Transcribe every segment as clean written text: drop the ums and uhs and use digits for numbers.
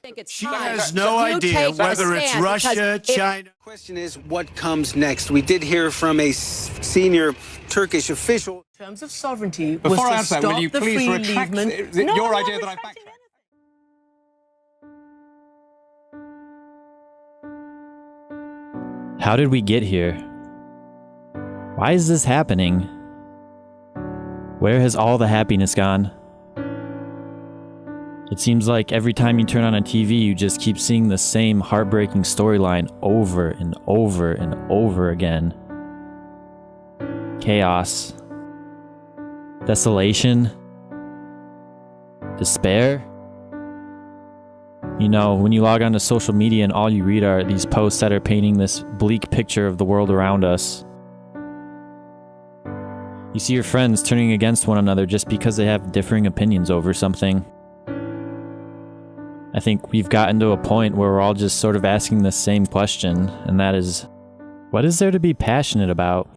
think it's She time. has no idea whether it's Russia, China. The question is, what comes next? We did hear from a senior Turkish official. In terms of sovereignty, Before I was to answer that, will stop you the please free retract movement. your idea that I backtracked? How did we get here? Why is this happening? Where has all the happiness gone? It seems like every time you turn on a TV, you just keep seeing the same heartbreaking storyline over and over and over again. Chaos. Desolation. Despair. You know, when you log onto social media and all you read are these posts that are painting this bleak picture of the world around us. You see your friends turning against one another just because they have differing opinions over something. I think we've gotten to a point where we're all just sort of asking the same question, and that is, what is there to be passionate about?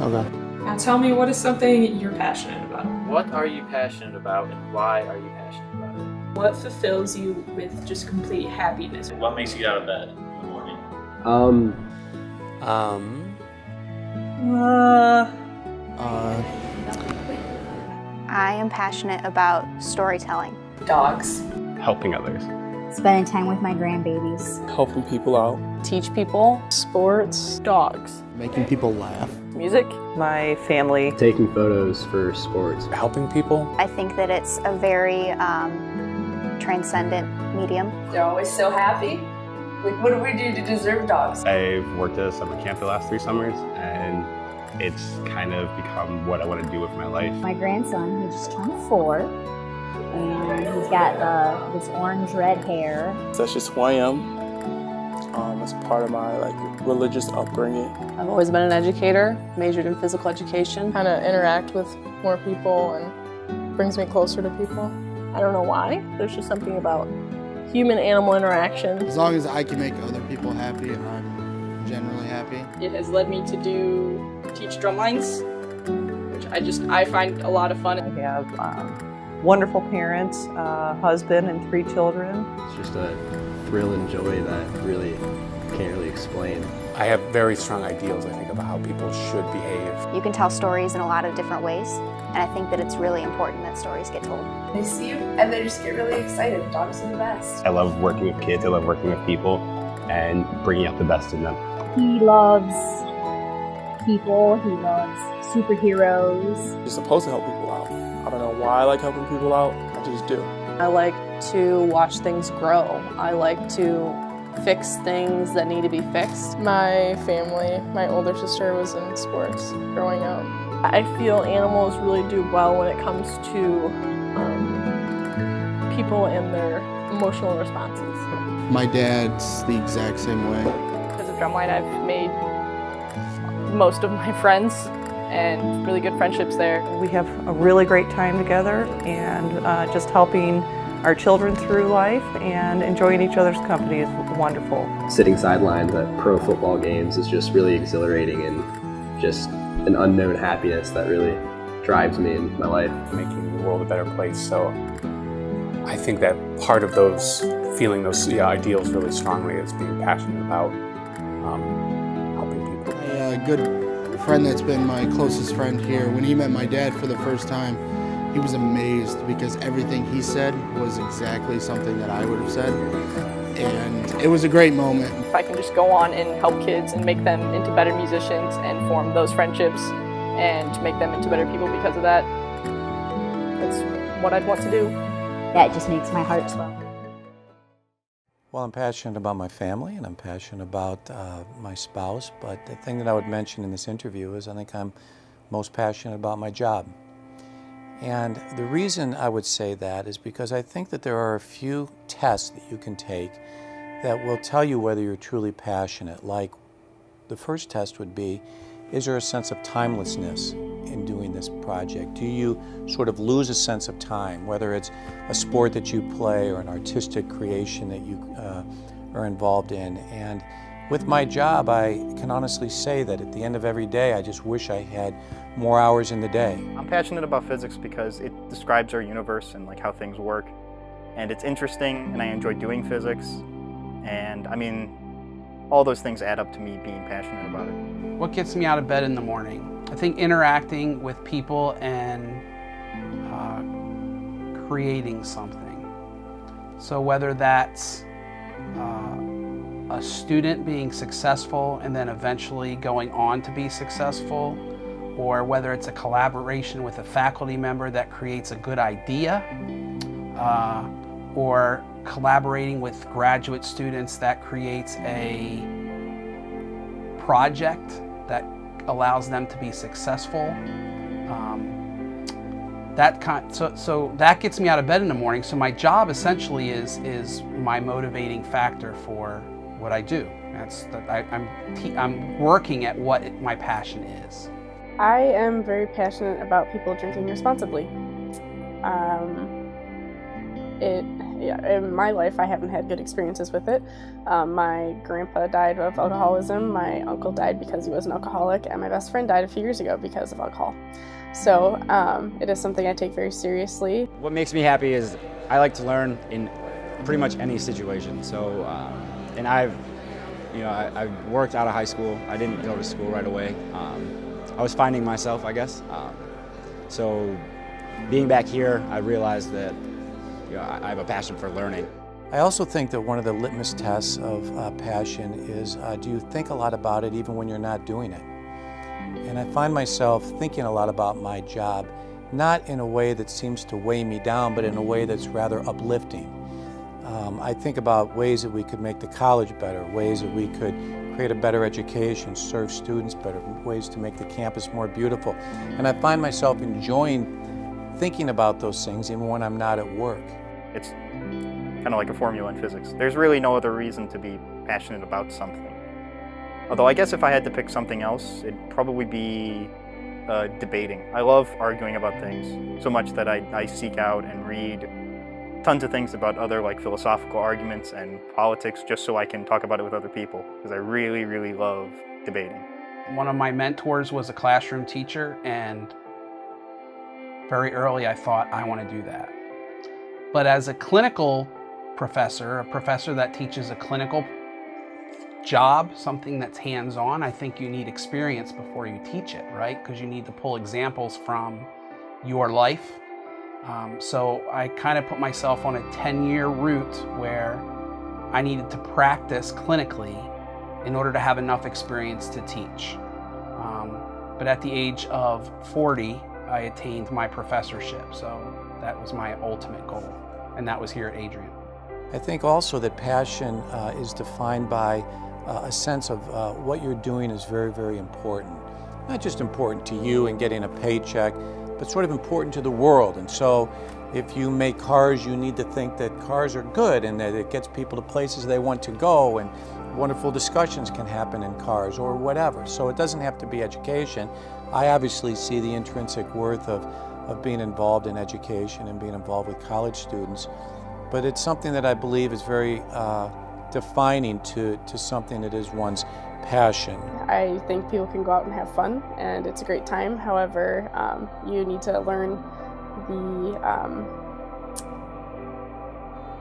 Okay. Now tell me, what is something you're passionate about? What are you passionate about, and why are you passionate about it? What fulfills you with just complete happiness? What makes you get out of bed in the morning? I am passionate about storytelling. Dogs. Helping others. Spending time with my grandbabies. Helping people out. Teach people. Sports. Dogs. Making people laugh. Music. My family. Taking photos for sports. Helping people. I think that it's a very transcendent medium. They're always so happy. Like, what do we do to deserve dogs? I've worked at a summer camp the last 3 summers, and it's kind of become what I want to do with my life. My grandson, he just turned 4, and he's got this orange-red hair. That's just who I am. It's part of my religious upbringing. I've always been an educator, majored in physical education. Kind of interact with more people and brings me closer to people. I don't know why. There's just something about human-animal interaction. As long as I can make other people happy and I'm generally happy. It has led me to teach drumlines, which I find a lot of fun. I have wonderful parents, husband and 3 children. It's just a thrill and joy that really can't really explain. I have very strong ideals, I think, about how people should behave. You can tell stories in a lot of different ways, and I think that it's really important that stories get told. They see you and they just get really excited. Dogs are the best. I love working with kids, I love working with people, and bringing out the best in them. He loves people, he loves superheroes. You're supposed to help people out. I don't know why I like helping people out, I just do. I like to watch things grow. I like to fix things that need to be fixed. My family, my older sister was in sports growing up. I feel animals really do well when it comes to people and their emotional responses. My dad's the exact same way. Because of Drumline, I've made most of my friends and really good friendships there. We have a really great time together and just helping our children through life and enjoying each other's company is wonderful. Sitting sidelines at pro football games is just really exhilarating and just an unknown happiness that really drives me in my life. Making the world a better place. So I think that part of those, feeling those ideals really strongly is being passionate about helping people. A good friend that's been my closest friend here, when he met my dad for the first time, he was amazed because everything he said was exactly something that I would have said. And it was a great moment. If I can just go on and help kids and make them into better musicians and form those friendships and make them into better people because of that, that's what I'd want to do. That just makes my heart swell. Well, I'm passionate about my family and I'm passionate about my spouse, but the thing that I would mention in this interview is I think I'm most passionate about my job. And the reason I would say that is because I think that there are a few tests that you can take that will tell you whether you're truly passionate. Like the first test would be, is there a sense of timelessness in doing this project? Do you sort of lose a sense of time, whether it's a sport that you play or an artistic creation that you are involved in? And with my job, I can honestly say that at the end of every day, I just wish I had more hours in the day. I'm passionate about physics because it describes our universe and like how things work. And it's interesting, and I enjoy doing physics. And I mean, all those things add up to me being passionate about it. What gets me out of bed in the morning? I think interacting with people and creating something. So whether that's a student being successful and then eventually going on to be successful, or whether it's a collaboration with a faculty member that creates a good idea, or collaborating with graduate students that creates a project that allows them to be successful. So that gets me out of bed in the morning. So my job essentially is my motivating factor for what I do. I'm working at what my passion is. I am very passionate about people drinking responsibly. In my life, I haven't had good experiences with it. My grandpa died of alcoholism, my uncle died because he was an alcoholic, and my best friend died a few years ago because of alcohol. So it is something I take very seriously. What makes me happy is I like to learn in pretty much any situation. So, and I've worked out of high school. I didn't go to school right away. I was finding myself, I guess. So being back here, I realized that I have a passion for learning. I also think that one of the litmus tests of passion is, do you think a lot about it even when you're not doing it? And I find myself thinking a lot about my job, not in a way that seems to weigh me down, but in a way that's rather uplifting. I think about ways that we could make the college better, ways that we could create a better education, serve students better, ways to make the campus more beautiful. And I find myself enjoying thinking about those things even when I'm not at work. It's kind of like a formula in physics. There's really no other reason to be passionate about something. Although I guess if I had to pick something else, it'd probably be debating. I love arguing about things so much that I seek out and read tons of things about other like philosophical arguments and politics just so I can talk about it with other people, because I really, really love debating. One of my mentors was a classroom teacher, and very early I thought, I want to do that. But as a clinical professor, a professor that teaches a clinical job, something that's hands-on, I think you need experience before you teach it, right? Because you need to pull examples from your life. So I kind of put myself on a 10-year route where I needed to practice clinically in order to have enough experience to teach. But at the age of 40, I attained my professorship. So that was my ultimate goal. And that was here at Adrian. I think also that passion is defined by a sense of what you're doing is very, very important. Not just important to you and getting a paycheck, but sort of important to the world. And so if you make cars, you need to think that cars are good and that it gets people to places they want to go, and wonderful discussions can happen in cars or whatever. So it doesn't have to be education. I obviously see the intrinsic worth of being involved in education and being involved with college students, but it's something that I believe is very defining to something that is one's passion. I think people can go out and have fun, and it's a great time. However, you need to learn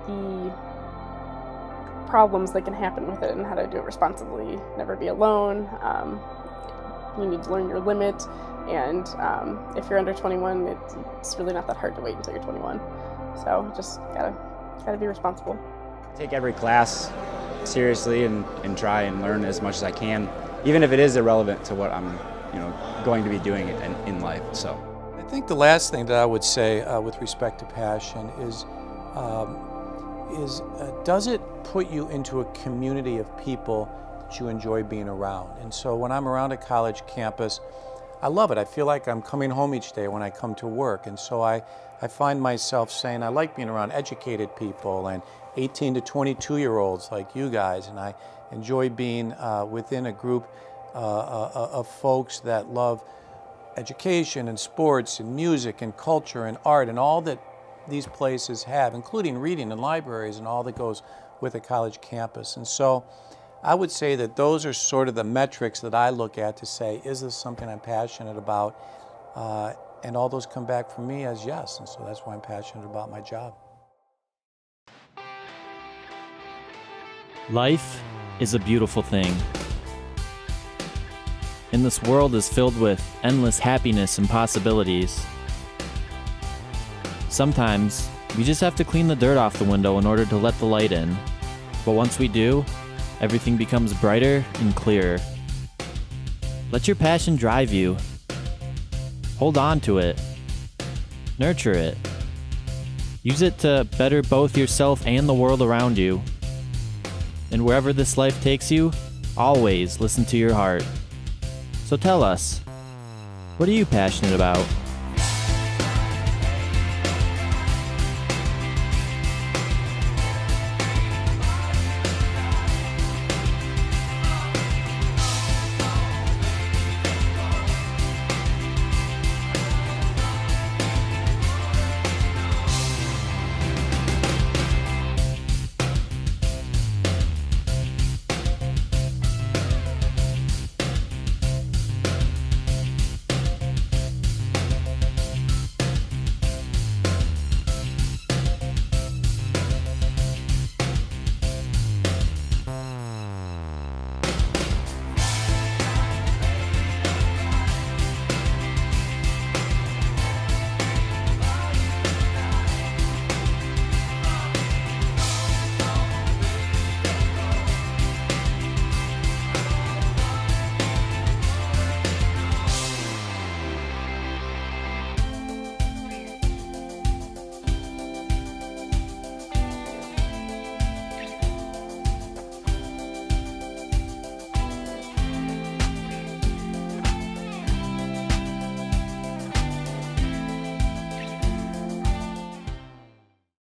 the problems that can happen with it and how to do it responsibly. Never be alone. You need to learn your limit, and if you're under 21, it's really not that hard to wait until you're 21. So just gotta be responsible. Take every class seriously and try and learn as much as I can, even if it is irrelevant to what I'm going to be doing in life. So I think the last thing that I would say with respect to passion is does it put you into a community of people that you enjoy being around? And so when I'm around a college campus, I love it. I feel like I'm coming home each day when I come to work. And so I find myself saying I like being around educated people and 18 to 22-year-olds like you guys, and I enjoy being within a group of folks that love education and sports and music and culture and art and all that these places have, including reading and libraries and all that goes with a college campus. And so I would say that those are sort of the metrics that I look at to say, is this something I'm passionate about? And all those come back for me as yes, and so that's why I'm passionate about my job. Life is a beautiful thing. And this world is filled with endless happiness and possibilities. Sometimes, we just have to clean the dirt off the window in order to let the light in. But once we do, everything becomes brighter and clearer. Let your passion drive you. Hold on to it. Nurture it. Use it to better both yourself and the world around you. And wherever this life takes you, always listen to your heart. So tell us, what are you passionate about?